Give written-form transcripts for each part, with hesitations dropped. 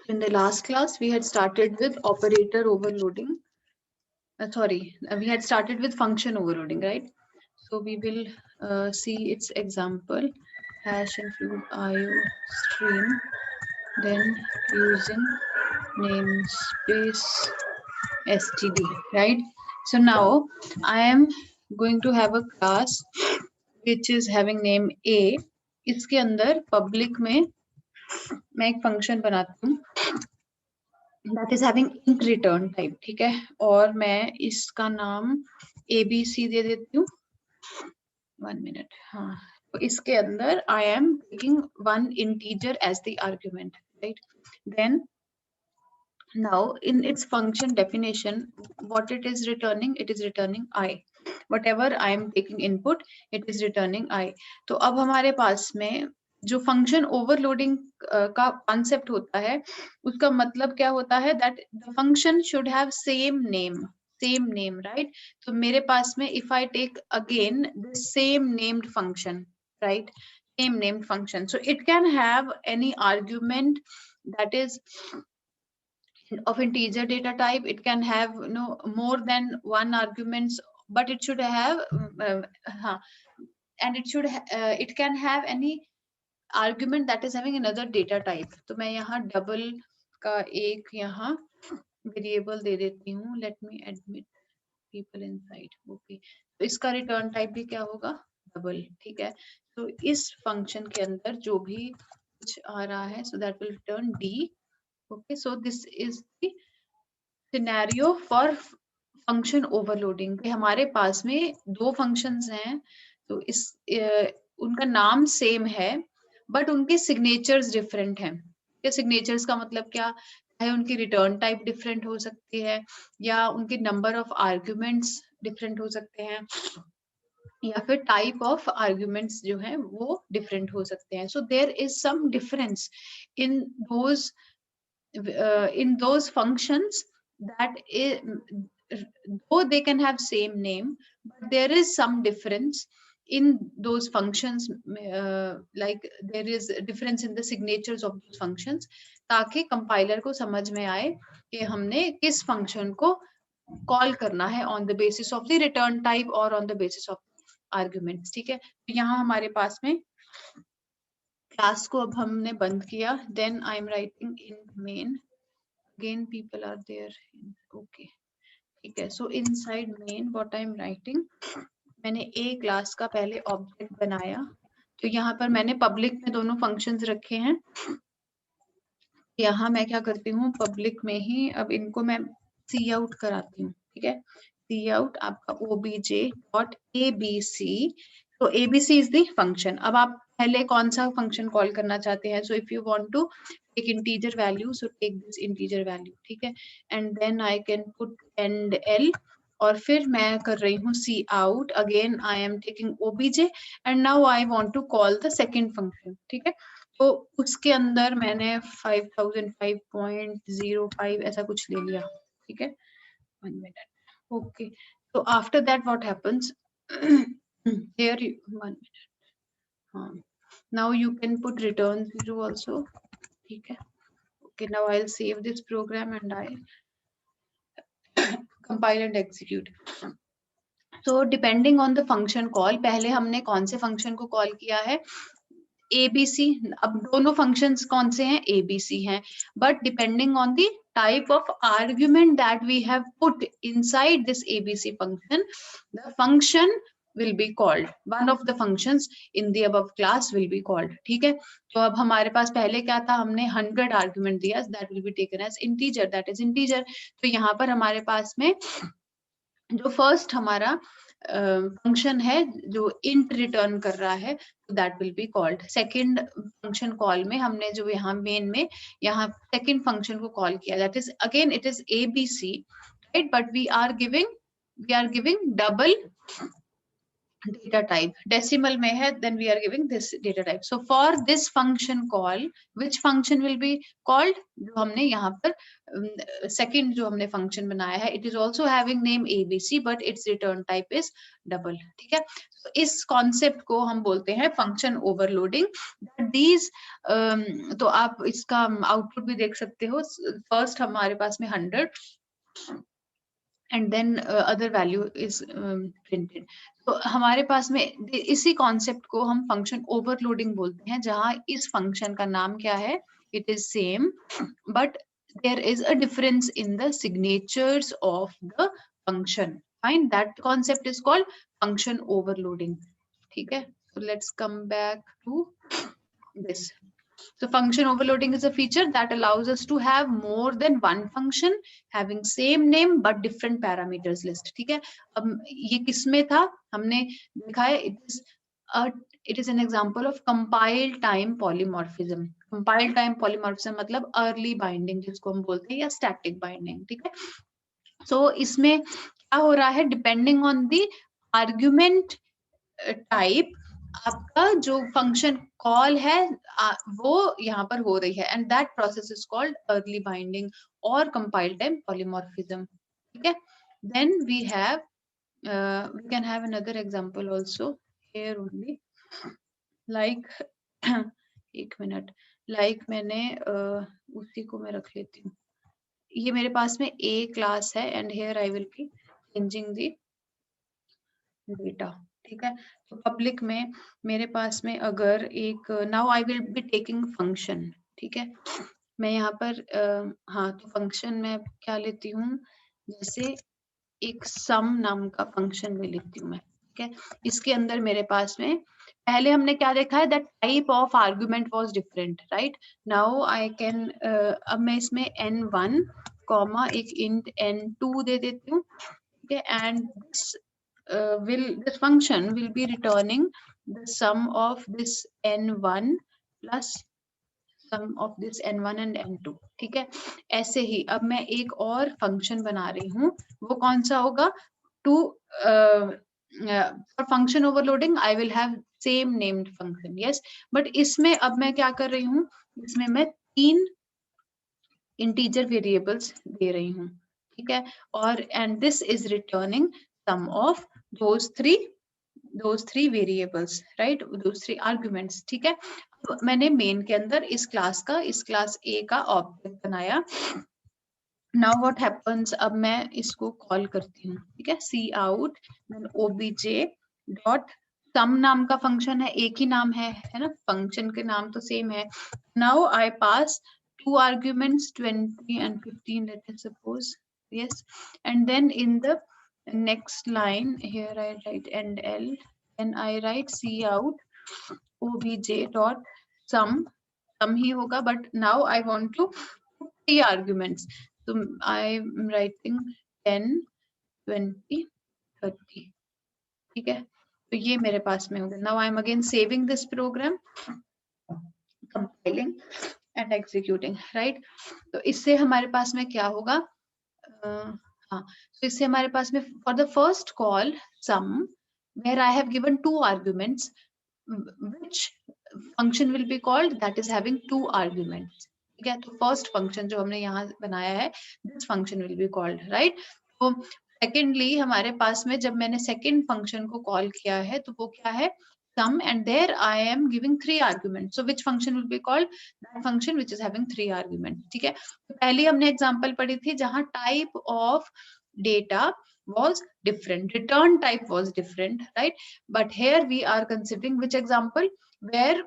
In the last class, we had started with operator overloading. We had started with function overloading, right? So we will see its example. Hash include IO stream, then using namespace std, right? So now I am going to have a class which is having name a. इसके अंदर public में मैं एक function बनाती हूँ that is having int return type, ठीक है? और मैं इसका नाम abc दे देती हूँ. 1 minute. हाँ, तो इसके अंदर I am taking one integer as the argument, right? Then now in its function definition, what it is returning I. Whatever I am taking input, it is returning I. तो अब हमारे पास में जो फंक्शन ओवरलोडिंग का concept होता है, उसका मतलब क्या होता है? That the function should have same name, right? तो मेरे पास में if I take again the same named function, right, same named function, so it can have any argument that is of integer data type. It can have more than one arguments, but it should have and it can have any argument that is having another data type. तो मैं यहाँ double का एक यहाँ variable दे देती हूँ. Let me admit people inside. Okay, तो इसका return type भी क्या होगा? Double, ठीक है? तो इस function के अंदर जो भी कुछ आ रहा है, so that will return D. Okay, so this is the scenario for function overloading. कि हमारे पास में दो functions हैं, तो उनका नाम सेम है, बट उनके सिग्नेचर्स डिफरेंट हैं. सिग्नेचर्स का मतलब क्या है? उनकी रिटर्न टाइप डिफरेंट हो सकती है, या उनके नंबर ऑफ आर्ग्यूमेंट्स डिफरेंट हो सकते हैं, या फिर टाइप ऑफ आर्ग्यूमेंट्स जो है वो डिफरेंट हो सकते हैं. So there is some difference in those functions that though they can have same name, but there is some difference in those functions, like there is a difference in the signatures of those functions, ताकि compiler को समझ में आए कि हमने किस function को call करना है on the basis of the return type or on the basis of arguments. ठीक है? तो यहाँ हमारे पास में क्लास को अब हमने बंद किया. Then I am writing in main. Again people are there. Okay, ठीक है? So inside main what I am writing, मैंने a क्लास का पहले ऑब्जेक्ट बनाया. तो यहाँ पर मैंने पब्लिक में दोनों फंक्शंस रखे हैं. यहाँ मैं क्या करती हूँ, पब्लिक में ही अब इनको मैं सी आउट कराती हूँ. ठीक है? सी आउट आपका obj.abc. तो abc इज द फंक्शन. अब आप पहले कौन सा फंक्शन कॉल करना चाहते हैं? So if you want to take integer value, so take this integer value. ठीक है? And then I can put endl, और फिर मैं कर रही हूँ cout. Again I am taking obj and now I want to call the second function. ठीक है? तो उसके अंदर मैंने 5005.05 ऐसा कुछ ले लिया. ठीक है? 1 minute. Okay, so after that what happens? Here 1 minute. Now you can put return 0 also. ठीक है? Okay, now I'll save this program and I compile and execute. So depending on the function call, पहले हमने कौन से function को call किया है? ABC. अब दोनों functions कौन से हैं? ABC हैं. But depending on the type of argument that we have put inside this ABC function, the function will be called. One of the functions in the above class will be called. ठीक है? तो अब हमारे पास पहले क्या था? हमने 100 argument दिया, that will be taken as integer. That is integer. तो यहाँ पर हमारे पास में जो first हमारा फंक्शन है जो int रिटर्न कर रहा है, that will be called. Second function call में हमने जो यहाँ मेन में यहाँ सेकेंड फंक्शन को कॉल किया, that is again it is abc, right? But we are giving double data type decimal में है, then we are giving this data type. So for this function call, which function will be called? जो हमने यहाँ पर second जो हमने function बनाया है, it is also having name ABC but its return type is double. ठीक है, so इस concept को हम बोलते हैं function overloading. These तो आप इसका output भी देख सकते हो. First हमारे पास में 100 and then other value is printed. तो हमारे पास में इसी कॉन्सेप्ट को हम फंक्शन ओवरलोडिंग बोलते हैं, जहां इस फंक्शन का नाम क्या है, it is same but there is a difference in the signatures of the function. Fine, that concept is called function overloading. ठीक है, so let's come back to this. So function overloading is a feature that allows us to have more than one function having same name but different parameters list. ठीक है, अब ये किसमें था, हमने देखा है it is an example of compile time polymorphism. Compile time polymorphism मतलब early binding जिसको हम बोलते हैं, या static binding. ठीक है, so इसमें क्या हो रहा है, depending on the argument type आपका जो फंक्शन कॉल है वो यहाँ पर हो रही है, and that process is called early binding और कंपाइल टाइम पॉलीमॉर्फिज्म. ठीक है, then we can have another example also here only, like एक मिनट, लाइक मैंने उसी को मैं रख लेती हूँ. ये मेरे पास में ए क्लास है and here I will be changing the data. ठीक है, तो पब्लिक में मेरे पास में अगर एक now I will be taking function. ठीक है, मैं यहाँ पर हाँ, तो फंक्शन में क्या लेती हूँ, जैसे एक सम नाम का फंक्शन में लेती हूँ मैं. ठीक है, इसके अंदर मेरे पास में पहले हमने क्या देखा है, that type of argument was different. Right, now I can अब मैं इसमें n1 कॉमा एक इंट n2 दे देती हूँ. ठीक है, and this function will be returning the sum of this n1 plus sum of this n1 and n2. ठीक है, ऐसे ही अब मैं एक और फंक्शन बना रही हूँ, वो कौन सा होगा, to for function overloading I will have same named function. yes, but इसमें अब मैं क्या कर रही हूँ, इसमें मैं 3 integer variables दे रही हूँ. ठीक है, और and this is returning sum of those three variables, right, those 3 arguments. ठीक है, अब मैंने मेन के अंदर इस क्लास A का ऑब्जेक्ट बनाया. now what happens, अब मैं इसको कॉल करती हूँ. ठीक है, cout then obj dot sum नाम का फंक्शन है, एक ही नाम है ना, फंक्शन के नाम तो सेम है. now I pass 2 arguments 20 and 15, let us suppose. yes, and then in the next line here I write endl, and I write cout obj dot sum ही होगा, but now I want to put 3 arguments, so I'm writing 10 20 30. ठीक है, तो ये मेरे पास में होगा. now I'm again saving this program, compiling and executing. right, तो इससे हमारे पास में क्या होगा, हाँ, तो इससे हमारे पास में for the first call sum where I have given 2 arguments, which function will be called, that is having 2 arguments. ठीक है, तो first function जो हमने यहाँ बनाया है, this function will be called. right, तो secondly हमारे पास में जब मैंने second function को call किया है, तो वो क्या है, sum, and there I am giving 3 arguments. so which function will be called, that function which is having 3 arguments. ठीक है, तो पहले हमने एग्जांपल पढ़ी थी जहां type of data was different, return type was different, right, but here we are considering which example where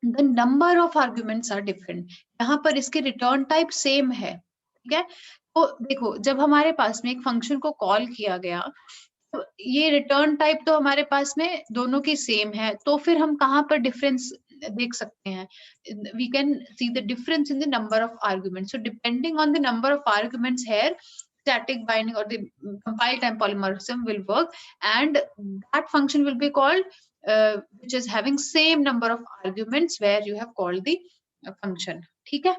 the number of arguments are different. यहाँ पर इसके return type same है. ठीक है, तो देखो जब हमारे पास में एक फंक्शन को कॉल किया गया, तो ये रिटर्न टाइप तो हमारे पास में दोनों की सेम है, तो फिर हम कहाँ पर डिफरेंस देख सकते हैं, we can see the difference in the number of arguments. so depending on the number of arguments here, static binding or the compile time polymorphism will work, and that function will be called which is having same number of arguments where you have called the function. ठीक है,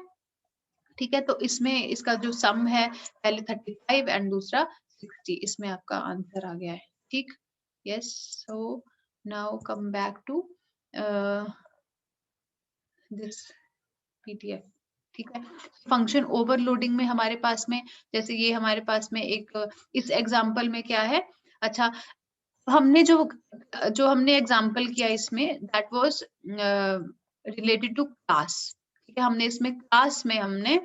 ठीक है, तो इसमें इसका जो सम है पहले 35 एंड दूसरा 60, इसमें आपका आंसर आ गया है. ठीक, Yes, so now come back to this PDF. ठीक है, फंक्शन ओवरलोडिंग में हमारे पास में, जैसे ये हमारे पास में एक इस एग्जांपल में क्या है, अच्छा हमने जो हमने एग्जांपल किया इसमें, that was related to class. ठीक है, हमने इसमें क्लास में हमने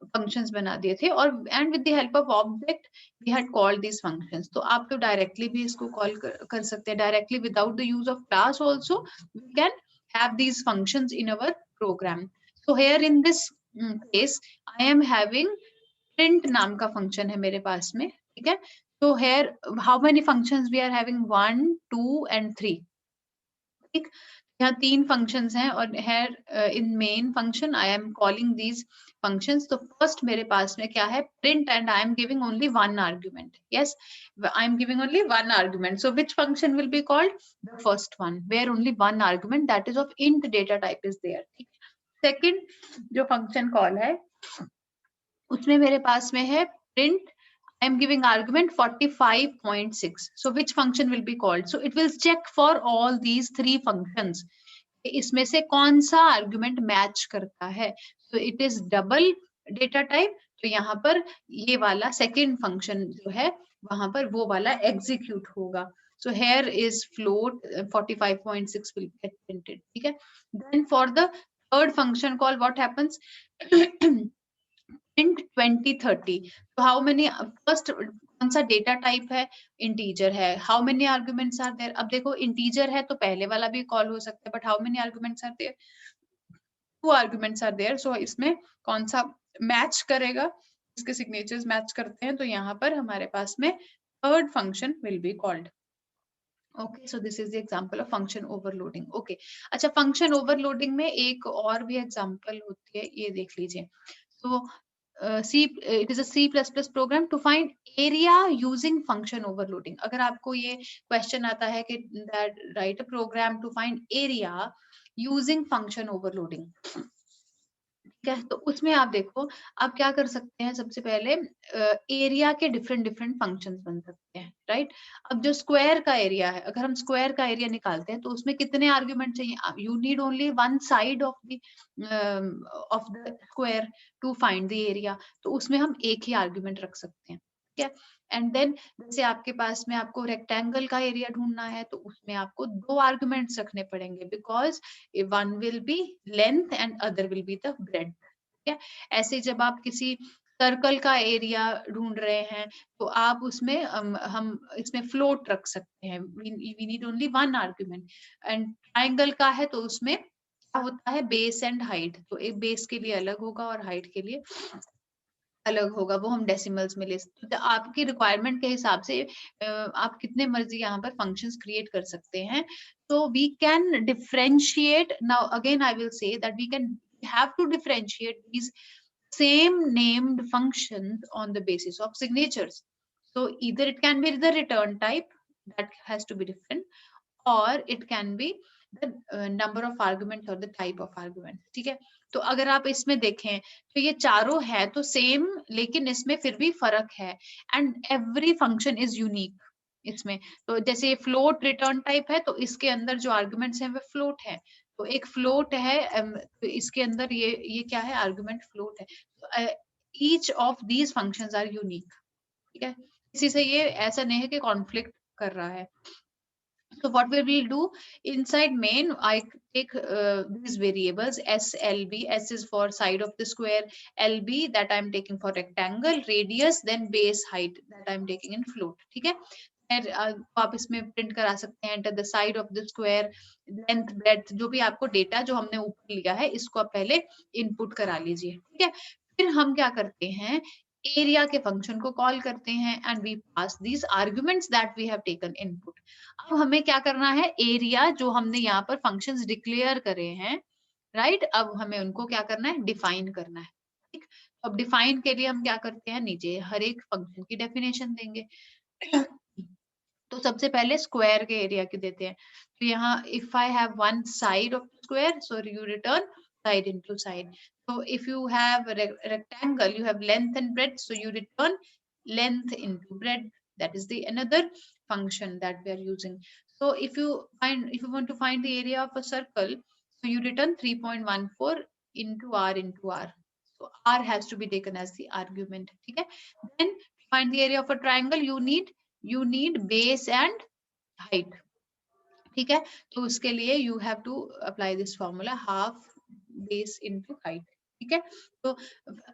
फंक्शंस बना दिए थे, और and with the help of object we had called these functions. तो आप तो डायरेक्टली भी इसको कॉल कर सकते हैं, directly without the use of class also we can have these functions in our program. So here in this case I am having print नाम का फंक्शन है मेरे पास में। ठीक है, so here how many functions we are having, 1 2 and 3। ठीक, यहाँ 3 functions हैं, और here in main function I am calling these functions। तो first मेरे पास में क्या है, print, and I am giving only one argument। Yes, I am giving only one argument, so which function will be called, the first one where only one argument, that is of int data type is there। ठीक, second जो function call है उसमें मेरे पास में है print, I am giving argument 45.6। So which function will be called? So it will check for all these three functions। इसमें से कौन सा argument match करता है? So it is double data type। तो यहाँ पर ये वाला second function जो है वहां पर वो वाला execute होगा। So here is float 45.6 will get printed। ठीक है, then for the third function call what happens? print 2030। तो हाउ मेनी, फर्स्ट कौन सा डेटा टाइप है, इंटीजर है। How many arguments are there, अब देखो इंटीजर है तो पहले वाला भी कॉल हो सकता है, but how many arguments are there, 2 arguments are there. So इसमें कौन सा मैच करेगा, इसके सिग्नेचर्स मैच करते हैं, तो यहाँ पर हमारे पास में third function will be called. Okay, so this is the example of function overloading. Okay, अच्छा फंक्शन ओवरलोडिंग में एक और भी एग्जांपल होती है, ये देख लीजिए। So it is a C++ program to find area using function overloading। अगर आपको ये क्वेश्चन आता है कि that write a program to find area using function overloading, ठीक है, तो उसमें आप देखो आप क्या कर सकते हैं, सबसे पहले एरिया के डिफरेंट डिफरेंट फंक्शंस बन सकते हैं, राइट। अब जो स्क्वायर का एरिया है, अगर हम स्क्वायर का एरिया निकालते हैं तो उसमें कितने आर्ग्यूमेंट चाहिए, you need only one side of the square to find the area. तो उसमें हम एक ही आर्ग्यूमेंट रख सकते हैं, ठीक है। एंड देन जैसे आपके पास में आपको रेक्टेंगल का एरिया ढूंढना है तो उसमें आपको 2 आर्ग्यूमेंट्स रखने पड़ेंगे, because one will be length and other will be the breadth। ठीक है, ऐसे जब आप किसी सर्कल का एरिया ढूंढ रहे हैं तो आप उसमें हम इसमें फ्लोट रख सकते हैं, we need only one argument। And triangle का है तो उसमें क्या होता है, बेस एंड हाइट, तो एक बेस के लिए अलग होगा और हाइट के लिए अलग होगा, वो हम डेसिमल्स में ले सकते हैं। तो आपकी रिक्वायरमेंट के हिसाब से आप कितने मर्जी यहाँ पर फंक्शंस क्रिएट कर सकते हैं। तो we can differentiate, now again I will say that we can have to differentiate these same named functions on the basis of signatures। So either it can be the return type, that has to be different, or it can be the number of arguments or the type of arguments। ठीक है, तो अगर आप इसमें देखें तो ये चारों है तो सेम, लेकिन इसमें फिर भी फर्क है, and every function is unique इसमें। तो जैसे ये फ्लोट रिटर्न टाइप है तो इसके अंदर जो आर्गुमेंट्स हैं वो फ्लोट है, तो एक फ्लोट है, तो इसके अंदर ये क्या है, आर्गुमेंट फ्लोट है। तो each of these functions are unique. ठीक है, इसी से ये ऐसा नहीं है कि कॉन्फ्लिक्ट कर रहा है। So what we will do, inside main I take these variables S, LB, S is for side of the square, LB that I am taking for rectangle, radius, then base height that I am taking in float। ठीक है, फिर आप इसमें print करा सकते हैं, enter the side of the square, length breadth, जो भी आपको डेटा जो हमने ऊपर लिया है इसको आप पहले इनपुट करा लीजिए। ठीक है, फिर हम क्या करते हैं, एरिया के फंक्शन को कॉल करते हैं, and we pass these arguments that we have taken input. अब हमें क्या करना है, एरिया जो हमने यहाँ पर फंक्शंस डिक्लेयर करे हैं, राइट, अब हमें उनको क्या करना है, डिफाइन करना है। ठीक, अब डिफाइन के लिए हम क्या करते हैं, नीचे हर एक फंक्शन की डेफिनेशन देंगे। तो सबसे पहले स्क्वायर के एरिया की देते हैं, तो यहाँ if I have one side of square, so you return side into side। So if you have a rectangle, you have length and breadth, so you return length into breadth। That is the another function that we are using. So if you want to find the area of a circle, so you return 3.14 into r. So r has to be taken as the argument. Okay. Then to find the area of a triangle, you need base and height. ठीक है, तो उसके लिए you have to apply this formula half base into height. ठीक है, तो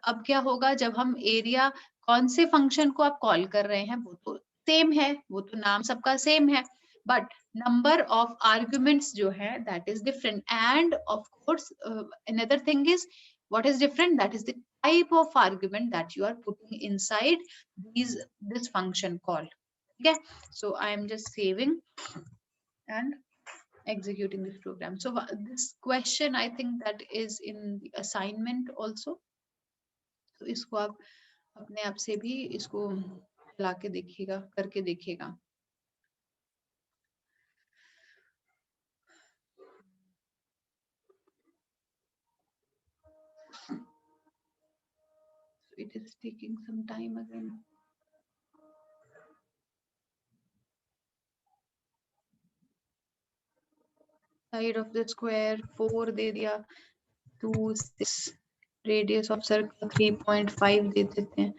अब क्या होगा जब हम एरिया, कौन से फंक्शन को आप कॉल कर रहे हैं वो तो सेम है, वो तो नाम सबका सेम है, बट नंबर ऑफ आर्ग्यूमेंट्स जो है that is different. End of course another thing is what is different, that is the type of argument that you are putting inside this function call. Okay, so I am just saving and executing this program. So this question, I think that is in the assignment also. तो इसको आप अपने आप से भी इसको चला के देखिएगा, करके देखिएगा. So it is taking some time again. Side of the square 4 दे दिया, 2 6, रेडियस ऑफ सर्कल 3.5 दे देते हैं,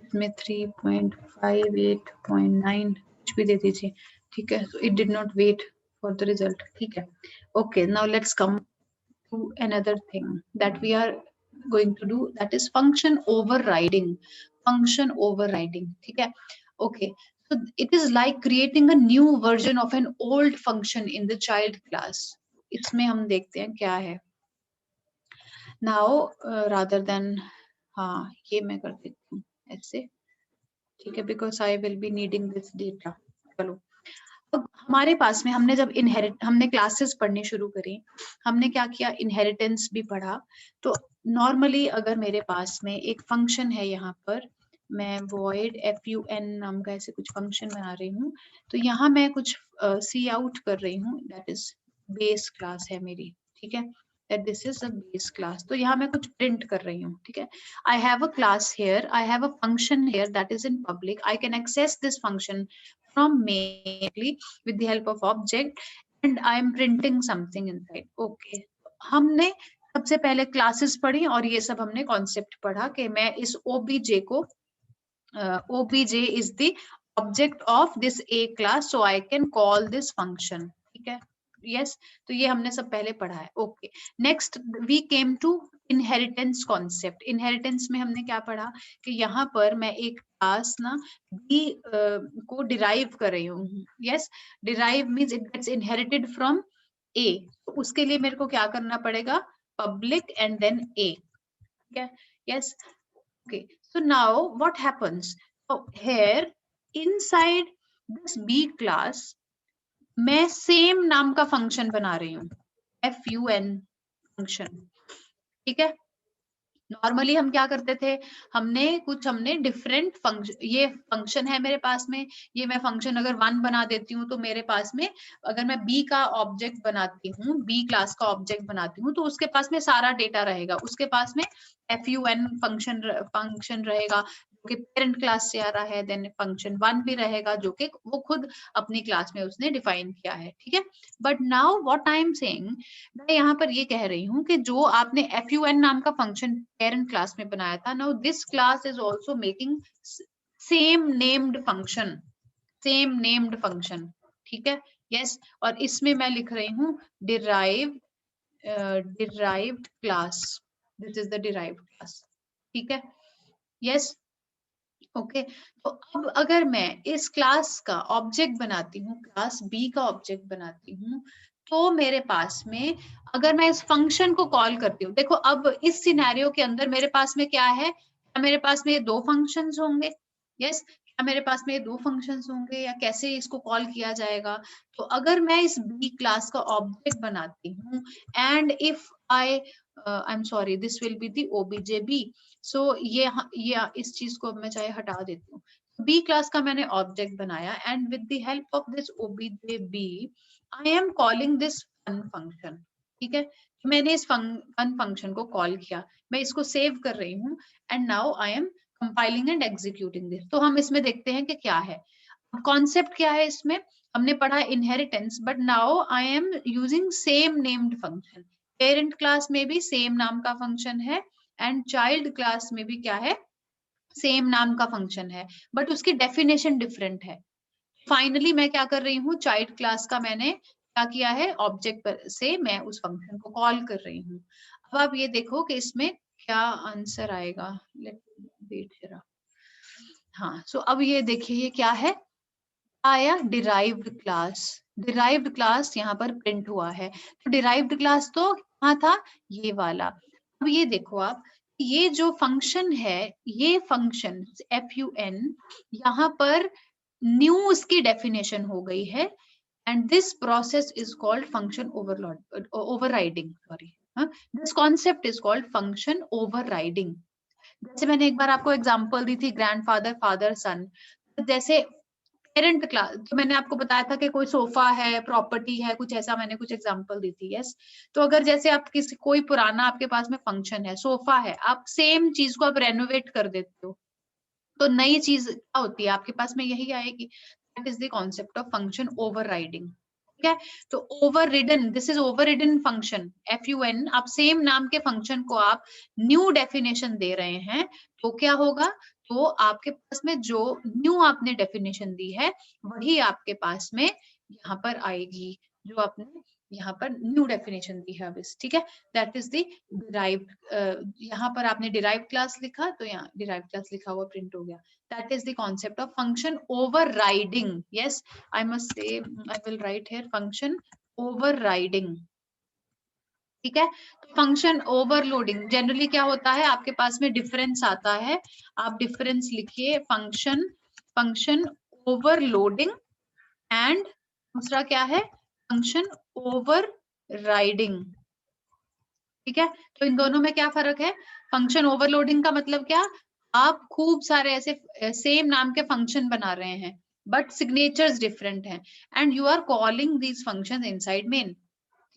इसमें 3.5 8.9 कुछ भी दे दीजिए. ठीक है, so it did not wait for the result. ठीक है, okay, now let's come to another thing that we are going to do, that is function overriding. Function overriding. ठीक है, okay. So it is like creating a new version of an old function in the child class. इसमें हम देखते हैं क्या है. Now rather than, हाँ ये मैं कर देती हूँ ऐसे. ठीक है, because I will be needing this data. चलो, अब हमारे पास में हमने क्लासेस पढ़नी शुरू करी, हमने क्या किया, इनहेरिटेंस भी पढ़ा. तो नॉर्मली अगर मेरे पास में एक फंक्शन है, यहाँ पर मैं void fun नाम का ऐसे कुछ फंक्शन बना रही हूँ, तो यहाँ मैं कुछ सी आउट कर रही हूँ, दैट इज बेस क्लास है मेरी. ठीक है, that this is a base class. तो यहाँ मैं कुछ प्रिंट कर रही हूँ. ठीक है, I have a class here, I have a function here that is in public, I can access this function from mainly with the help of object and I am printing something inside. Okay, हमने सबसे पहले classes पढ़ी और ये सब हमने concept पढ़ा कि मैं इस obj को obj is the object of this a class, so I can call this function. ठीक है, yes, तो ये हमने सब पहले पढ़ा है. Okay, next we came to inheritance concept. Inheritance में हमने क्या पढ़ा कि यहाँ पर मैं एक क्लास ना b को डिराइव कर रही हूँ. Yes, derive means it gets inherited from a. तो उसके लिए मेरे को क्या करना पड़ेगा, पब्लिक एंड देन a. ठीक है, yes. Okay, so now what happens? So here inside this b class मैं सेम नाम का फंक्शन बना रही हूँ, fun फंक्शन. ठीक है, नॉर्मली हम क्या करते थे, हमने डिफरेंट फंक्शन, ये फंक्शन है मेरे पास में, ये मैं फंक्शन अगर 1 बना देती हूँ तो मेरे पास में अगर मैं b का ऑब्जेक्ट बनाती हूँ, b क्लास का ऑब्जेक्ट बनाती हूँ, तो उसके पास में सारा डेटा रहेगा. उसके पास में fun फंक्शन रहेगा जो कि पेरेंट क्लास से आ रहा है, देन फंक्शन 1 भी रहेगा जो कि वो खुद अपनी क्लास में उसने डिफाइन किया है. ठीक है, but now what I am saying, मैं यहाँ पर ये कह रही हूँ कि जो आपने fun नाम का फंक्शन पेरेंट क्लास में बनाया था, now this class is also making same named function. ठीक है, यस, और इसमें मैं लिख रही हूँ derived class. This is the derived class. ठीक है, यस. ओके, तो अब अगर मैं इस क्लास का ऑब्जेक्ट बनाती हूँ, क्लास बी का ऑब्जेक्ट बनाती हूँ, तो मेरे पास में अगर मैं इस फंक्शन को कॉल करती हूँ, देखो अब इस सिनेरियो के अंदर मेरे पास में क्या है, क्या मेरे पास में 2 फंक्शंस होंगे. यस, क्या मेरे पास में 2 फंक्शंस होंगे या कैसे इसको कॉल किया जाएगा. तो अगर मैं इस बी क्लास का ऑब्जेक्ट बनाती हूँ and if I am sorry, this will be the OBJ B. So ये इस चीज को मैं चाहे हटा देती हूँ. बी क्लास का मैंने ऑब्जेक्ट बनाया and with the help of this OBJ B I am calling this fun function. ठीक है, मैंने इस फन फंक्शन को कॉल किया, मैं इसको सेव कर रही हूँ and now I am compiling and executing this. तो हम इसमें देखते हैं कि क्या है. कॉन्सेप्ट क्या है इसमें, हमने पढ़ा inheritance, but now I am using same named function. Parent class में भी सेम नाम का फंक्शन है एंड चाइल्ड क्लास में भी क्या है, सेम नाम का फंक्शन है, बट उसकी डेफिनेशन डिफरेंट है। फाइनली मैं क्या कर रही हूँ, चाइल्ड क्लास का मैंने क्या किया है, ऑब्जेक्ट से मैं उस फंक्शन को कॉल कर रही हूँ। अब आप ये देखो कि इसमें क्या आंसर आएगा, लेट वेट जरा। हाँ, सो अब ये देखिए ये क्या है, आया डिराइव्ड क्लास। डिराइव्ड क्लास यहाँ पर प्रिंट हुआ है। तो डिराइव्ड क्लास तो कहाँ था, ये वाला। अब ये देखो आप, ये जो फंक्शन है, ये फंक्शन fun, यहाँ पर न्यू उसकी डेफिनेशन हो गई है and this process is called function overriding, sorry, this concept is called function overriding. जैसे मैंने एक बार आपको एग्जांपल दी थी, ग्रैंडफादर, फादर, सन। जैसे पेरेंट क्लास, तो मैंने आपको बताया था कि कोई सोफा है, प्रॉपर्टी है, कुछ ऐसा मैंने कुछ एग्जांपल दी थी, यस। तो अगर जैसे आप किसी कोई पुराना आपके पास में फंक्शन है, सोफा है, आप सेम चीज को आप रेनोवेट कर देते हो, तो नई चीज क्या होती है आपके पास में, यही आएगी। That is the concept of function overriding. ठीक है, तो ओवररिडन, दिस इज ओवररिडन फंक्शन fun। आप सेम नाम के फंक्शन को आप न्यू डेफिनेशन दे रहे हैं, तो क्या होगा, तो आपके पास में जो न्यू आपने डेफिनेशन दी है वही आपके पास में यहाँ पर आएगी, जो आपने यहाँ पर न्यू डेफिनेशन दी है अब इस, ठीक है। दैट इज द डिराइव्ड, यहाँ पर आपने डिराइव्ड क्लास लिखा तो यहाँ डिराइव्ड क्लास लिखा हुआ प्रिंट हो गया। That is the concept of function overriding. Yes, I must say, I will write here function overriding। ठीक है, तो फंक्शन ओवरलोडिंग जनरली क्या होता है, आपके पास में डिफरेंस आता है, आप डिफरेंस लिखिए, फंक्शन फंक्शन ओवरलोडिंग एंड दूसरा क्या है, फंक्शन ओवरराइडिंग। ठीक है, तो इन दोनों में क्या फर्क है, फंक्शन ओवरलोडिंग का मतलब क्या, आप खूब सारे ऐसे सेम नाम के फंक्शन बना रहे हैं बट सिग्नेचर्स डिफरेंट हैं and you are calling these functions inside main.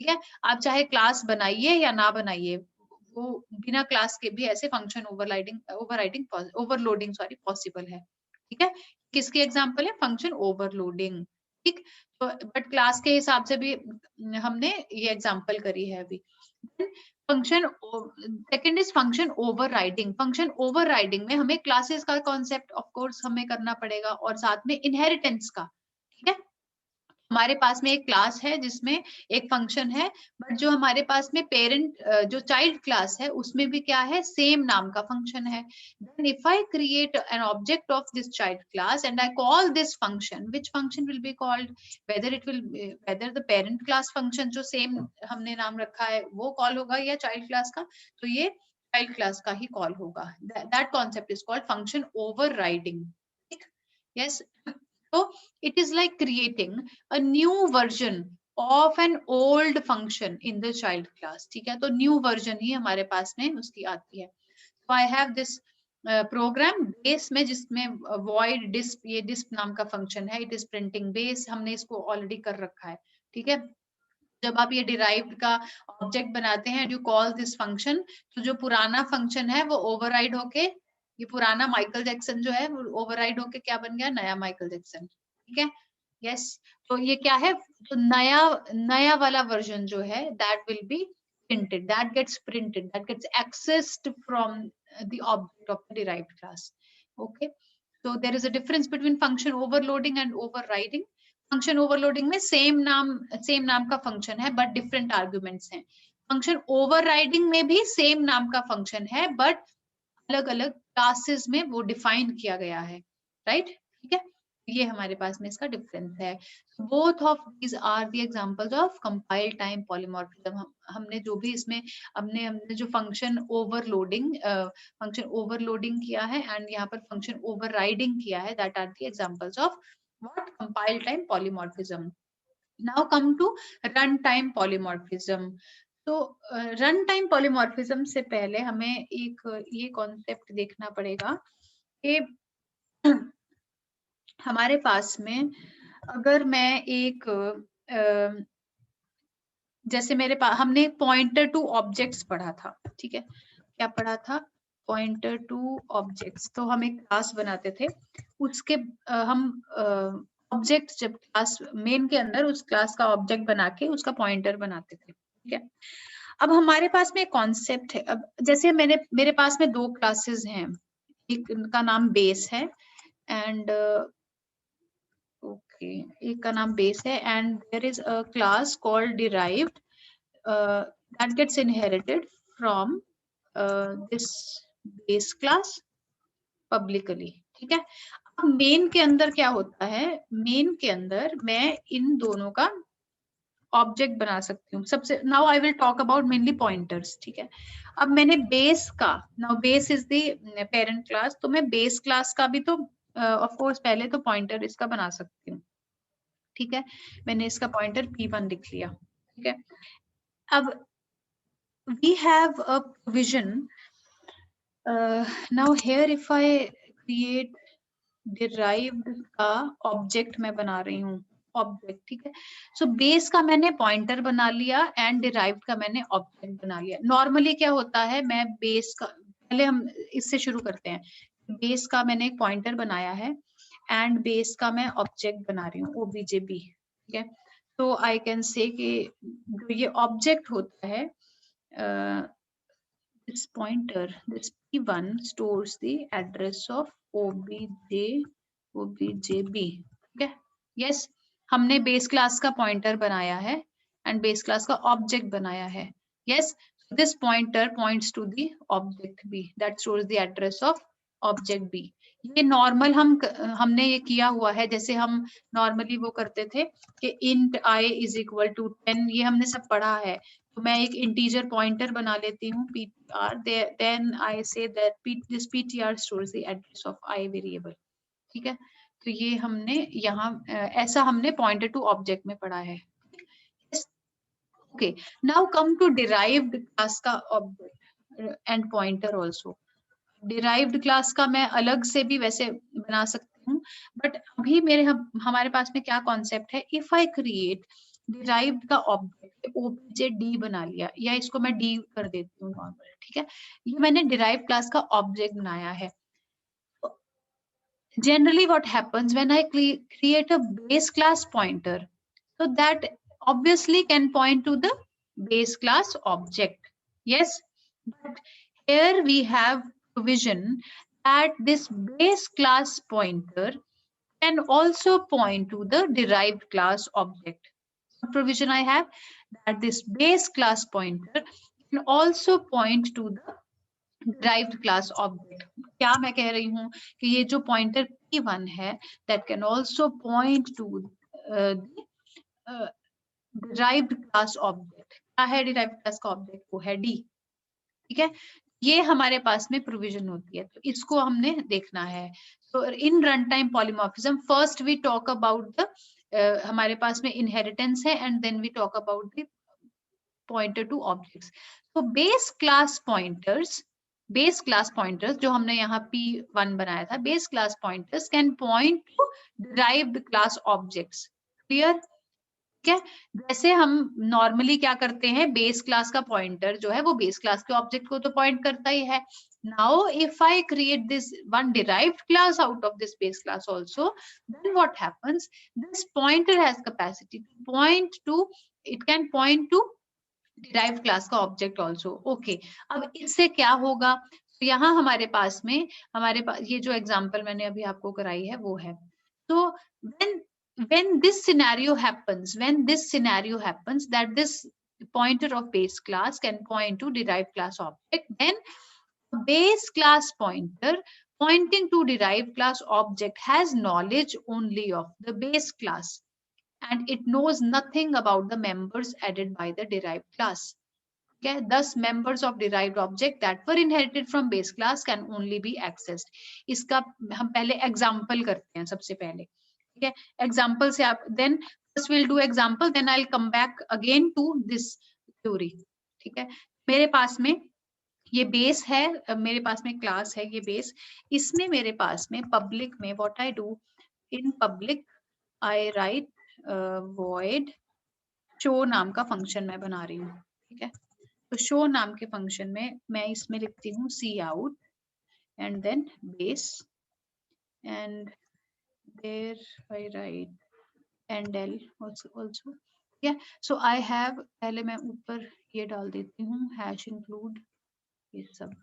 ठीक है, आप चाहे क्लास बनाइए या ना बनाइए, वो बिना क्लास के भी ऐसे फंक्शन ओवरलोडिंग सॉरी पॉसिबल है। ठीक है, किसकी एग्जांपल है, फंक्शन ओवरलोडिंग। ठीक, तो बट क्लास के हिसाब से भी हमने ये एग्जांपल करी है अभी। Function second is function overriding. Function overriding में हमें क्लासेस का कॉन्सेप्ट ऑफ कोर्स हमें करना पड़ेगा और साथ में इनहेरिटेंस का। ठीक है, हमारे पास में एक क्लास है जिसमें एक फंक्शन है, बट जो हमारे पास में पेरेंट जो चाइल्ड क्लास है उसमें भी क्या है, सेम नाम का फंक्शन है। Then if I create an object of this child class and I call this function, which function will be called, whether the parent class function जो सेम हमने नाम रखा है वो कॉल होगा या चाइल्ड क्लास का, तो ये चाइल्ड क्लास का ही कॉल होगा। That concept is called function overriding. ठीक, yes. So it is like creating a new version of an old function in the child class। ठीक है, तो new version ही हमारे पास में उसकी आती है। So I have this program base में जिसमें void disp, ये disp नाम का फंक्शन है, it is printing base, हमने इसको ऑलरेडी कर रखा है। ठीक है, जब आप ये डिराइव्ड का ऑब्जेक्ट बनाते हैं यू कॉल दिस फंक्शन, तो जो पुराना फंक्शन है वो ओवरराइड होके, ये पुराना माइकल जैक्सन जो है वो ओवरराइड होके क्या बन गया, नया माइकल जैक्सन। ठीक है, यस। तो ये क्या है, तो नया नया वाला वर्जन जो है that will be printed, that gets accessed from the object of the derived class। Okay, so there is a difference between function overloading and overriding। Function overloading में सेम नाम का फंक्शन है बट डिफरेंट आर्गुमेंट्स हैं। Function overriding में भी same नाम का function है बट अलग अलग क्लासेस में वो डिफाइन किया गया है, राइट। ठीक है, ये हमारे पास में इसका डिफरेंस है। Both of these are the examples of compile time polymorphism. हमने जो भी इसमें हमने जो फंक्शन ओवरलोडिंग किया है एंड यहाँ पर फंक्शन ओवरराइडिंग किया है, that are the examples of what compile time polymorphism। Now come to run time polymorphism। तो रन टाइम पॉलीमॉर्फिज्म से पहले हमें एक ये कॉन्सेप्ट देखना पड़ेगा कि हमारे पास में अगर मैं एक जैसे मेरे पास हमने पॉइंटर टू ऑब्जेक्ट्स पढ़ा था। ठीक है, क्या पढ़ा था, पॉइंटर टू ऑब्जेक्ट्स, तो हम एक क्लास बनाते थे, उसके हम ऑब्जेक्ट जब क्लास मेन के अंदर उस क्लास का ऑब्जेक्ट बना के उसका पॉइंटर बनाते थे, ठीक है। अब हमारे पास में कॉन्सेप्ट है, अब जैसे मेरे पास में दो क्लासेस हैं, एक का नाम बेस है एंड ओके, एक का नाम बेस है and there is a class called derived that gets inherited from this base class publicly, ठीक है। अब मेन के अंदर क्या होता है, मेन के अंदर मैं इन दोनों का ऑब्जेक्ट बना सकती हूँ। सबसे now I will talk about mainly pointers, ठीक है। अब मैंने बेस का, now base is the parent class, तो मैं बेस क्लास का भी तो ऑफ कोर्स पहले तो पॉइंटर इसका बना सकती हूँ, ठीक है। मैंने इसका पॉइंटर p1 लिख लिया, ठीक है। अब we have a provision, now here if I create derived का ऑब्जेक्ट मैं बना रही हूँ, ऑब्जेक्ट, ठीक है। सो बेस का मैंने पॉइंटर बना लिया एंड डिराइव्ड का मैंने ऑब्जेक्ट बना लिया। नॉर्मली क्या होता है, मैं बेस का, पहले हम इससे शुरू करते हैं। बेस का मैंने एक पॉइंटर बनाया है एंड बेस का मैं ऑब्जेक्ट बना रही हूँ objb, ठीक है। तो आई कैन से कि जो ये ऑब्जेक्ट होता है, this pointer, this p1 stores the address of objb, ठीक है। यस, हमने बेस क्लास का पॉइंटर बनाया है एंड बेस क्लास का ऑब्जेक्ट बनाया है। Yes, this pointer points to the object b that stores the address of object b। ये नॉर्मल हमने ये किया हुआ है, जैसे हम नॉर्मली वो करते थे कि int I is equal to 10, ये हमने सब पढ़ा है। तो मैं एक इंटीजर पॉइंटर बना लेती हूँ ptr, then I say that this ptr stores the address of I variable, ठीक है। तो ये हमने यहाँ ऐसा हमने पॉइंटर टू ऑब्जेक्ट में पढ़ा है। Okay, now come to derived class का object and pointer also. Derived class का मैं अलग से भी वैसे बना सकती हूँ, बट अभी हमारे पास में क्या कॉन्सेप्ट है, इफ आई क्रिएट डिराइव्ड का ऑब्जेक्ट objd बना लिया, या इसको मैं d कर देती हूँ नॉर्मल, ठीक है। ये मैंने डिराइव्ड क्लास का ऑब्जेक्ट बनाया है। Generally what happens when I create a base class pointer, so that obviously can point to the base class object. Yes, but here we have provision that this base class pointer can also point to the derived class object. What provision I have? That this base class pointer can also point to the derived class object. क्या मैं कह रही हूँ कि ये जो pointer p1 है, that can also point to derived class object. क्या है derived class का object? वो है d, ठीक है। ये हमारे पास में प्रोविजन होती है, तो इसको हमने देखना है। तो in run time polymorphism first we talk about the, हमारे पास में इनहेरिटेंस है and then we talk about the pointer to objects. तो बेस क्लास पॉइंटर्स जो हमने यहाँ p1 बनाया था, base class pointers can point to derived class objects. Clear? ठीक है। जैसे हम नॉर्मली क्या करते हैं, बेस क्लास का पॉइंटर जो है वो बेस क्लास के ऑब्जेक्ट को तो पॉइंट करता ही है। Now if I create this one derived class out of this base class also, then what happens, this pointer has capacity to point to, it can point to derived class का object also. Okay, अब इससे क्या होगा, तो यहाँ हमारे पास ये जो एग्जांपल मैंने अभी आपको कराई है वो है। तो when this scenario happens that this pointer of base class can point to derived class object, then base class pointer pointing to derived class object has knowledge only of the base class and it knows nothing about the members added by the derived class. Okay, thus members of derived object that were inherited from base class can only be accessed. इसका हम पहले example करते हैं सबसे पहले, ठीक है। Example से आप then first we'll do example, then I'll come back again to this theory, ठीक है। मेरे पास में ये बेस है, मेरे पास में क्लास है ये बेस, इसमें मेरे पास में पब्लिक में what I do in public I write void show नाम का फंक्शन मैं बना रही हूँ, ठीक है। तो शो नाम के फंक्शन में मैं इसमें लिखती हूँ सी out and then base, and there I write and L also. Yeah, so I have, पहले मैं ऊपर ये डाल देती हूँ hash include ये सब.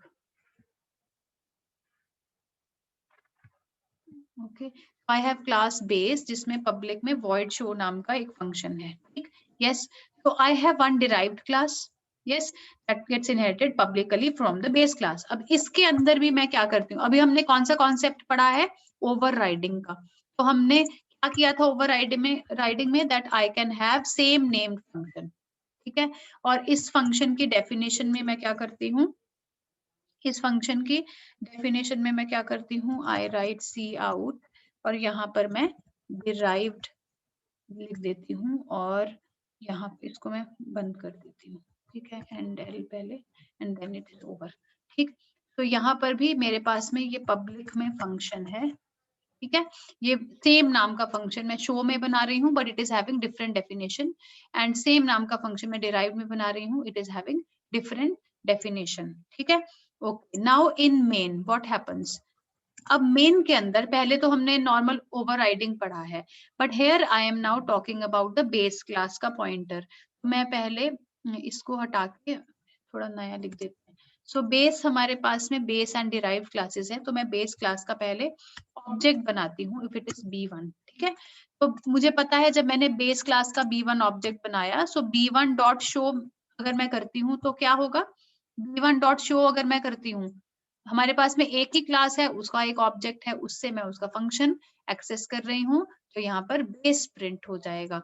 Okay, I have class base जिसमें पब्लिक में void show नाम का एक फंक्शन है. ठीक, यस. तो I have one derived class, yes, that gets inherited publicly from the base class. अब इसके अंदर भी मैं क्या करती हूँ, अभी हमने कौन सा कॉन्सेप्ट पढ़ा है, ओवरराइडिंग का. तो हमने क्या किया था ओवरराइडिंग में that I can have same named function. ठीक है, और इस फंक्शन की डेफिनेशन में मैं क्या करती हूँ, इस फंक्शन की डेफिनेशन में मैं क्या करती हूँ, आई राइट सी आउट, और यहाँ पर मैं डिराइव्ड लिख देती हूँ, और यहाँ पे इसको मैं बंद कर देती हूँ. ठीक है, एंड एल पहले, and then it is over. ठीक, तो यहाँ पर भी मेरे पास में ये पब्लिक में फंक्शन है. ठीक है, ये सेम नाम का फंक्शन मैं शो में बना रही हूँ, but it is having different definition, and same नाम का फंक्शन मैं डिराइव में बना रही हूँ, it is having different definition. ठीक है, okay. Now in main what happens, अब मेन के अंदर पहले तो हमने नॉर्मल ओवरराइडिंग पढ़ा है, but here I am now talking about the base class का पॉइंटर. मैं पहले इसको हटा के थोड़ा नया लिख देती हूँ. सो बेस हमारे पास में बेस एंड डिराइव क्लासेस है, तो मैं बेस क्लास का पहले ऑब्जेक्ट बनाती हूँ इफ इट इज B1. ठीक है, तो मुझे पता है जब मैंने बेस क्लास का B1 ऑब्जेक्ट बनाया, सो B1 डॉट शो अगर मैं करती हूँ तो क्या होगा, B1 डॉट शो अगर मैं करती हूँ, हमारे पास में एक ही क्लास है, उसका एक ऑब्जेक्ट है, उससे मैं उसका फंक्शन एक्सेस कर रही हूँ, तो यहाँ पर बेस प्रिंट हो जाएगा.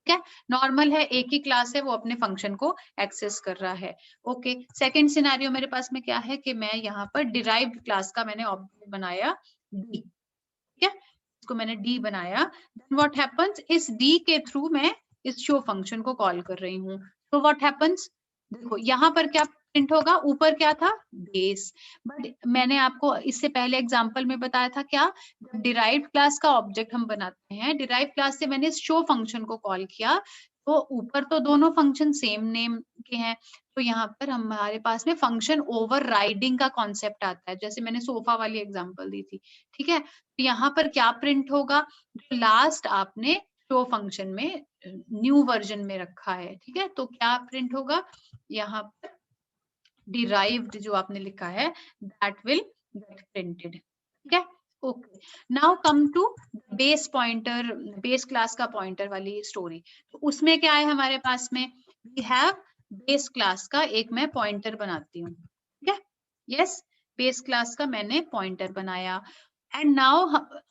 ठीक है, नॉर्मल है, एक ही क्लास है, वो अपने फंक्शन को एक्सेस कर रहा है. ओके, सेकंड सिनेरियो मेरे पास में क्या है कि मैं यहाँ पर डिराइव्ड क्लास का मैंने ऑब्जेक्ट बनाया D. ठीक है, इसको मैंने D बनाया. देन व्हाट हैपेंस, इस D के थ्रू मैं इस शो फंक्शन को कॉल कर रही हूँ. तो व्हाट हैपेंस, देखो यहाँ पर क्या प्रिंट होगा, ऊपर क्या था, बेस. बट मैंने आपको इससे पहले एग्जांपल में बताया था क्या, डिराइव्ड क्लास का ऑब्जेक्ट हम बनाते हैं, डिराइव्ड क्लास से मैंने शो फंक्शन को कॉल किया, तो ऊपर तो दोनों फंक्शन सेम नेम के हैं, तो यहाँ पर हमारे पास में फंक्शन ओवरराइडिंग का कॉन्सेप्ट आता है, जैसे मैंने सोफा वाली एग्जांपल दी थी. ठीक है, तो यहाँ पर क्या प्रिंट होगा, लास्ट आपने शो फंक्शन में न्यू वर्जन में रखा है. ठीक है, तो क्या प्रिंट होगा, यहाँ पर डिराइव्ड जो आपने लिखा है दैट विल गेट प्रिंटेड. ठीक है, okay. Now come to base pointer, base class का पॉइंटर वाली स्टोरी. तो उसमें क्या है हमारे पास में, वी हैव बेस क्लास का एक मैं पॉइंटर बनाती हूँ. ठीक है, यस, बेस क्लास का मैंने पॉइंटर बनाया, एंड नाउ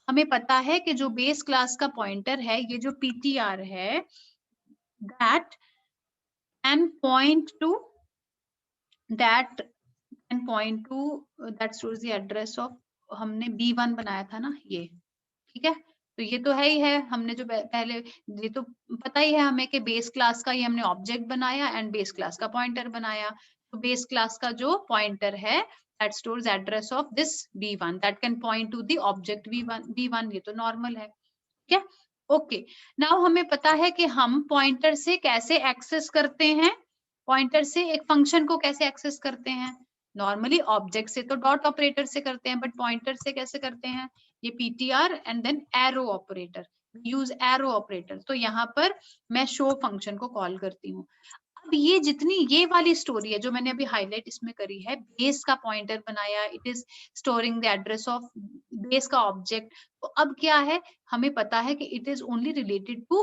हमें पता है कि जो बेस क्लास का पॉइंटर है, ये जो ptr है, that can point to that can point to that stores the address of, हमने B1 बनाया था ना ये. ठीक है, तो ये तो है ही है, हमने जो पहले, ये तो पता ही है हमें कि बेस क्लास का ये हमने ऑब्जेक्ट बनाया एंड बेस क्लास का पॉइंटर बनाया. तो बेस क्लास का जो पॉइंटर है that stores address of this B1 that can point to the object B1, ये तो नॉर्मल है. ठीक है, ओके. नाउ हमें पता है कि हम पॉइंटर से कैसे एक्सेस करते हैं, पॉइंटर से एक फंक्शन को कैसे एक्सेस करते हैं, नॉर्मली ऑब्जेक्ट से तो डॉट ऑपरेटर से करते हैं, बट पॉइंटर से कैसे करते हैं, ये ptr and then arrow operator, use arrow operator. तो यहाँ पर मैं शो फंक्शन को कॉल करती हूँ. अब ये जितनी ये वाली स्टोरी है जो मैंने अभी हाईलाइट इसमें करी है, बेस का पॉइंटर बनाया, it is storing the address of base का ऑब्जेक्ट. तो अब क्या है, हमें पता है कि it is only related to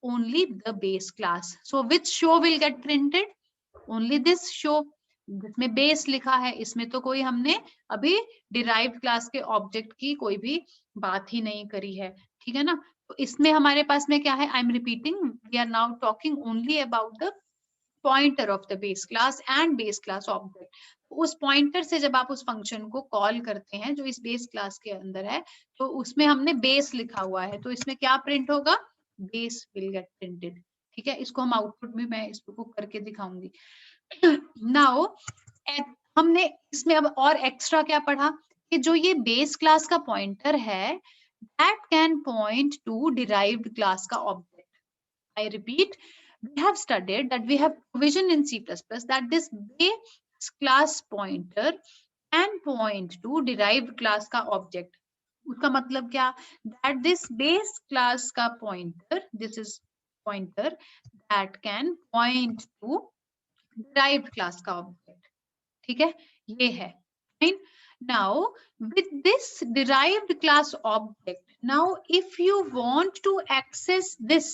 only the base class. So which show will get printed, only this show जिसमें बेस लिखा है. इसमें तो कोई हमने अभी डिराइव्ड क्लास के ऑब्जेक्ट की कोई भी बात ही नहीं करी है. ठीक है ना, तो इसमें हमारे पास में क्या है, I am repeating, we are now talking only about the pointer of the base class and base class object. उस पॉइंटर से जब आप उस फंक्शन को कॉल करते हैं जो इस बेस क्लास के अंदर है, तो उसमें हमने बेस लिखा हुआ है, तो इसमें क्या प्रिंट होगा, बेस विल गेट प्रिंटेड. ठीक है, इसको हम आउटपुट में मैं इसको करके दिखाऊंगी. नाउ हमने इसमें अब और एक्स्ट्रा क्या पढ़ा कि जो ये बेस क्लास का पॉइंटर है that can point to derived class का object. I repeat, we have studied that we have provision in C++ that this base class pointer can point to derived class का object. उसका मतलब क्या, that this base class का pointer, this is pointer that can point to derived class का object. ठीक है, ये है fine. Now with this derived class object, now if you want to access this,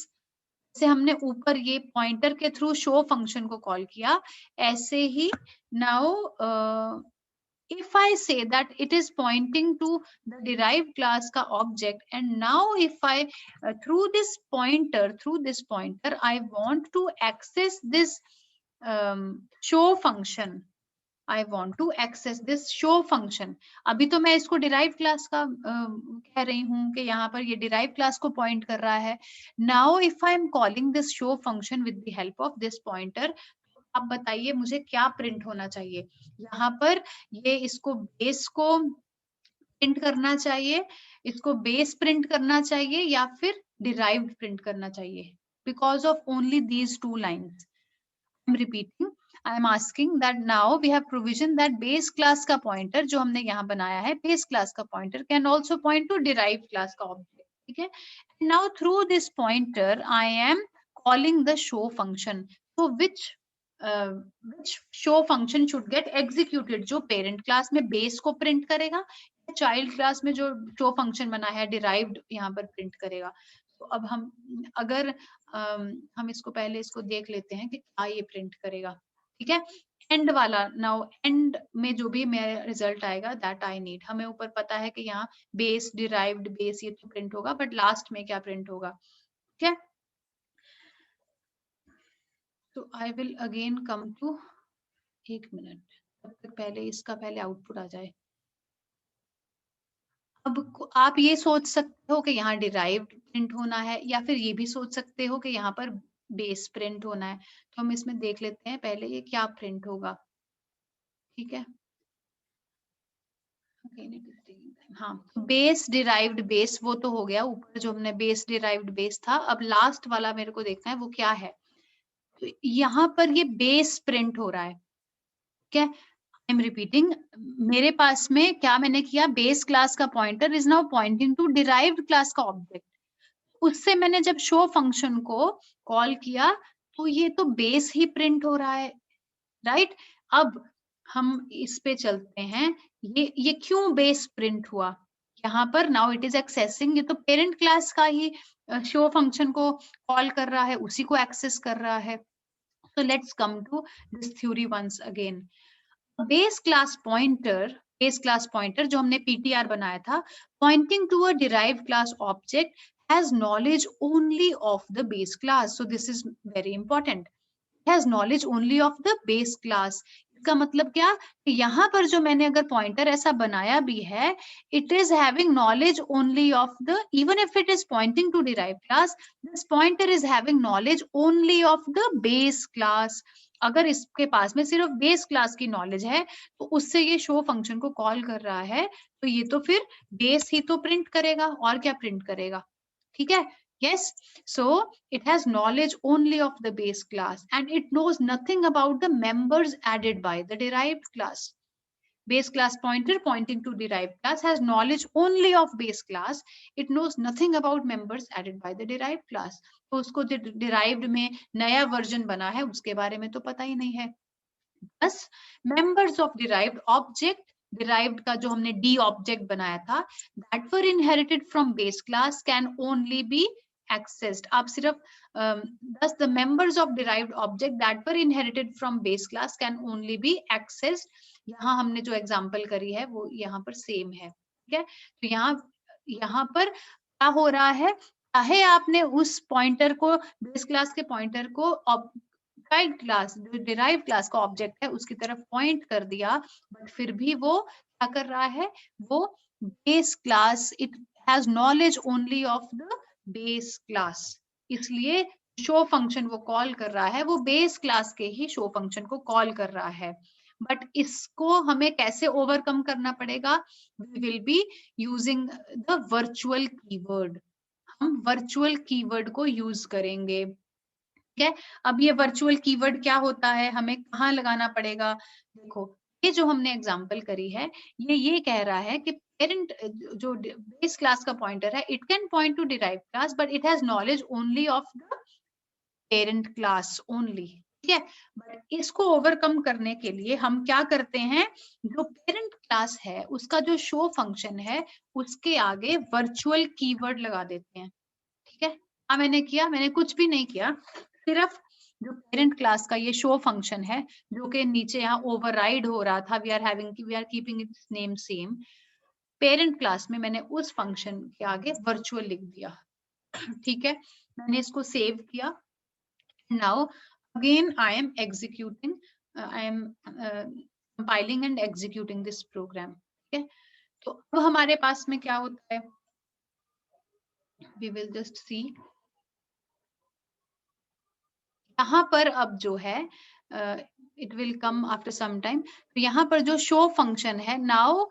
से हमने ऊपर ये पॉइंटर के थ्रू शो फंक्शन को कॉल किया, ऐसे ही now if I say that it is pointing to the derived class का object, and now if I through this pointer I want to access this show function, I want to access this show function। अभी तो मैं इसको derive class का कह रही हूँ कि यहाँ पर ये डिराइव क्लास को पॉइंट कर रहा है। Now if I am calling this show function with the help of this pointer, आप बताइए मुझे क्या प्रिंट होना चाहिए यहाँ पर। ये इसको बेस को प्रिंट करना चाहिए, इसको बेस प्रिंट करना चाहिए, या फिर डिराइव्ड प्रिंट करना चाहिए, because of only these two lines. I'm repeating, I am asking that now we have provision that base class का pointer जो हमने यहाँ बनाया है, base class का pointer can also point to derived class का object, ठीक है। Now through this pointer I am calling the show function, so which show function should get executed, जो parent class में base को print करेगा, child class में जो show function बना है derived यहाँ पर print करेगा। तो अब हम अगर हम इसको पहले इसको देख लेते हैं कि क्या ये प्रिंट करेगा, ठीक है। एंड वाला, नाउ एंड में जो भी मेरा रिजल्ट आएगा दैट आई नीड, हमें ऊपर पता है कि यहाँ बेस डिराइव्ड बेस ये तो प्रिंट होगा, बट लास्ट में क्या प्रिंट होगा, ठीक है। तो I will again come to, एक मिनट, तब तक पहले इसका पहले आउटपुट आ जाए। अब आप ये सोच सकते हो कि यहाँ डिराइव्ड प्रिंट होना है, या फिर ये भी सोच सकते हो कि यहाँ पर बेस प्रिंट होना है। तो हम इसमें देख लेते हैं पहले ये क्या प्रिंट होगा, ठीक है। हाँ, बेस डिराइव्ड बेस वो तो हो गया, ऊपर जो हमने बेस डिराइव्ड बेस था। अब लास्ट वाला मेरे को देखना है वो क्या है। तो यहाँ पर ये बेस प्रिंट हो रहा है, ठीक है। आई एम रिपीटिंग, मेरे पास में क्या मैंने किया, बेस क्लास का pointer is now pointing to derived class का ऑब्जेक्ट। उससे मैंने जब शो फंक्शन को कॉल किया तो ये तो बेस ही प्रिंट हो रहा है, राइट। अब हम इस पे चलते हैं, ये क्यों बेस प्रिंट हुआ यहाँ पर। नाउ इट इज एक्सेसिंग, ये तो पेरेंट क्लास का ही शो फंक्शन को कॉल कर रहा है, उसी को एक्सेस कर रहा है। So let's come to this theory once again. Base class pointer जो हमने PTR बनाया था, pointing to a derived class object has knowledge only of the base class. So this is very important. Has knowledge only of the base class. इसका मतलब क्या, यहाँ पर जो मैंने अगर पॉइंटर ऐसा बनाया भी है, it is having knowledge only of the, even if it is pointing to derived class, this pointer is having knowledge only of the base class. अगर इसके पास में सिर्फ बेस क्लास की नॉलेज है तो उससे ये शो फंक्शन को कॉल कर रहा है, तो ये तो फिर बेस ही तो प्रिंट करेगा, और क्या प्रिंट करेगा, ठीक है। Yes, so it has knowledge only of the base class and it knows nothing about the members added by the derived class. Base class pointer pointing to derived class has knowledge only of base class. It knows nothing about members added by the derived class. तो उसको जो derived में नया version बना है उसके बारे में तो पता ही नहीं है। बस members of derived object, derived का जो हमने D object बनाया था, that were inherited from base class can only be accessed. आप सिर्फ thus the members of derived object that were inherited from base class can only be accessed. यहाँ हमने जो एग्जाम्पल करी है वो यहाँ पर सेम है, ठीक है। तो यहाँ पर क्या हो रहा है, चाहे आपने उस पॉइंटर को, बेस क्लास के पॉइंटर को चाइल्ड क्लास जो डिराइव क्लास का ऑब्जेक्ट है उसकी तरफ पॉइंट कर दिया, बट फिर भी वो क्या कर रहा है, वो base class, it has knowledge only of the base class, इसलिए शो फंक्शन वो कॉल कर रहा है वो बेस क्लास के ही शो फंक्शन को कॉल कर रहा है। बट इसको हमें कैसे ओवरकम करना पड़ेगा, we will be using the virtual keyword, हम वर्चुअल कीवर्ड को यूज करेंगे, ठीक है। अब ये वर्चुअल कीवर्ड क्या होता है, हमें कहाँ लगाना पड़ेगा, देखो ये जो हमने एग्जांपल करी है, ये कह रहा है कि पेरेंट जो बेस क्लास का पॉइंटर है, it can point to derive class but it has knowledge only of the parent class only. ठीक है, बट इसको ओवरकम करने के लिए हम क्या करते हैं, जो पेरेंट क्लास है उसका जो शो फंक्शन है उसके आगे वर्चुअल कीवर्ड लगा देते हैं। ठीक है, हाँ मैंने किया, मैंने कुछ भी नहीं किया, सिर्फ जो पेरेंट क्लास का ये शो फंक्शन है जो कि नीचे यहाँ ओवरराइड हो रहा था, we are keeping its name same, parent class में मैंने उस फंक्शन के आगे वर्चुअल लिख दिया। ठीक है, मैंने इसको सेव किया। Now again I am executing, I am compiling and executing this program. ठीक है, तो अब हमारे पास में क्या होता है, वी विल जस्ट सी। यहाँ पर अब जो है it will come after some time, तो यहाँ पर जो शो फंक्शन है, now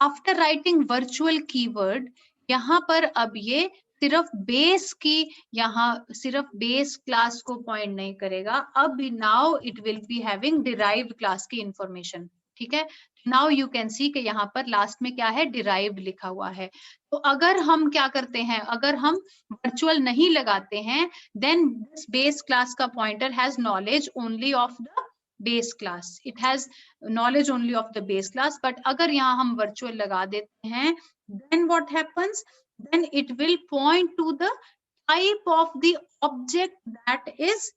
after writing virtual keyword, यहाँ पर अब ये सिर्फ बेस की, यहाँ सिर्फ बेस क्लास को पॉइंट नहीं करेगा, अब now it will be having derived class की इंफॉर्मेशन। ठीक है, नाउ यू कैन सी कि यहाँ पर लास्ट में क्या है, डिराइव्ड लिखा हुआ है। तो अगर हम क्या करते हैं, अगर हम वर्चुअल नहीं लगाते हैं, then this base class का pointer has knowledge only of the base class, it has knowledge only of the base class, but अगर यहाँ हम virtual लगा देते हैं, then what happens, then it will point to the type of the object that is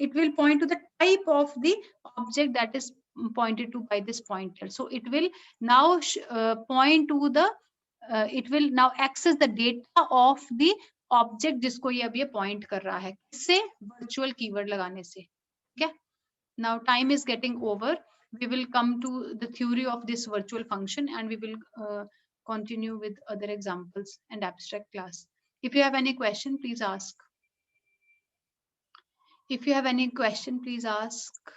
it will point to the type of the object that is pointed to by this pointer. So it will now point to the it will now access the data of the object जिसको ये अब ये point कर रहा है, किससे, virtual keyword लगाने से। ठीक है, now time is getting over, we will come to the theory of this virtual function and we will continue with other examples and abstract class. If you have any question, please ask. If you have any question, please ask.